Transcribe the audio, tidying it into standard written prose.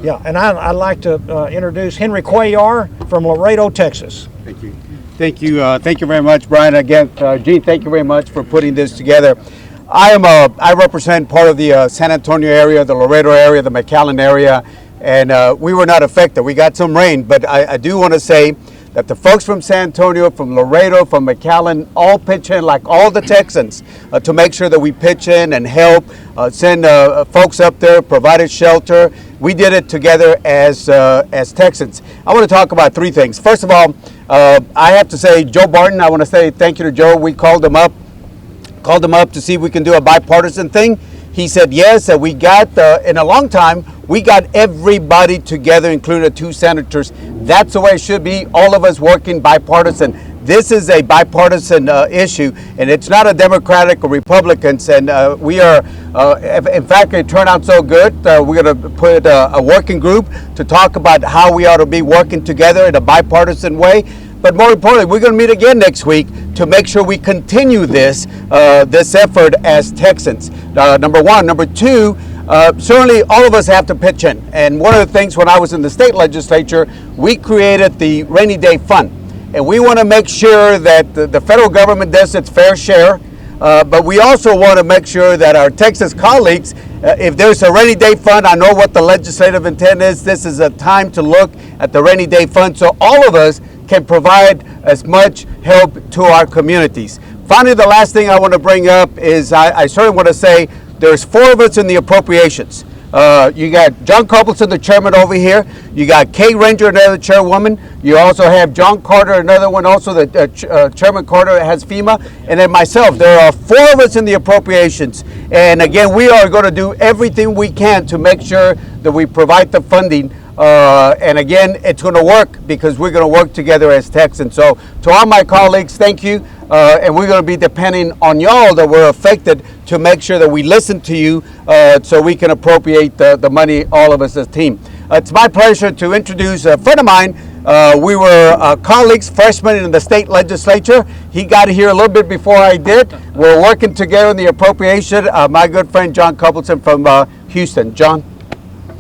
Yeah, and I'd like to introduce Henry Cuellar from Laredo, Texas. Thank you. Thank you very much, Brian. Again, Gene, thank you very much for putting this together. I represent part of the San Antonio area, the Laredo area, the McAllen area, and we were not affected. We got some rain, but I do want to say that the folks from San Antonio, from Laredo, from McAllen, all pitch in like all the Texans to make sure that we pitch in and help, send folks up there, provided shelter. We did it together as Texans. I want to talk about three things. First of all, I have to say, Joe Barton, I want to say thank you to Joe. We called him up to see if we can do a bipartisan thing. He said yes, and we got, in a long time, we got everybody together, including the two senators. That's the way it should be, all of us working bipartisan. This is a bipartisan issue, and it's not a Democratic or Republicans, and we are, in fact, it turned out so good, we're going to put a working group to talk about how we ought to be working together in a bipartisan way. But more importantly, we're going to meet again next week to make sure we continue this effort as Texans. Number one. Number two, certainly all of us have to pitch in. And one of the things when I was in the state legislature, we created the Rainy Day Fund. And we want to make sure that the federal government does its fair share. But we also want to make sure that our Texas colleagues, if there's a rainy day fund, I know what the legislative intent is. This is a time to look at the rainy day fund so all of us can provide as much help to our communities. Finally, the last thing I want to bring up is I certainly want to say there's four of us in the appropriations. You got John Copeland, the chairman over here. You got Kay Ranger, another chairwoman. You also have John Carter, another one also, the Chairman Carter has FEMA. And then myself, there are four of us in the appropriations. And again, we are going to do everything we can to make sure that we provide the funding. And again, it's going to work because we're going to work together as Texans. So to all my colleagues, thank you. And we're going to be depending on y'all that were affected to make sure that we listen to you so we can appropriate the money, all of us as a team. It's my pleasure to introduce a friend of mine. We were colleagues, freshmen in the state legislature. He got here a little bit before I did. We're working together in the appropriation. My good friend John Copeland from Houston. John.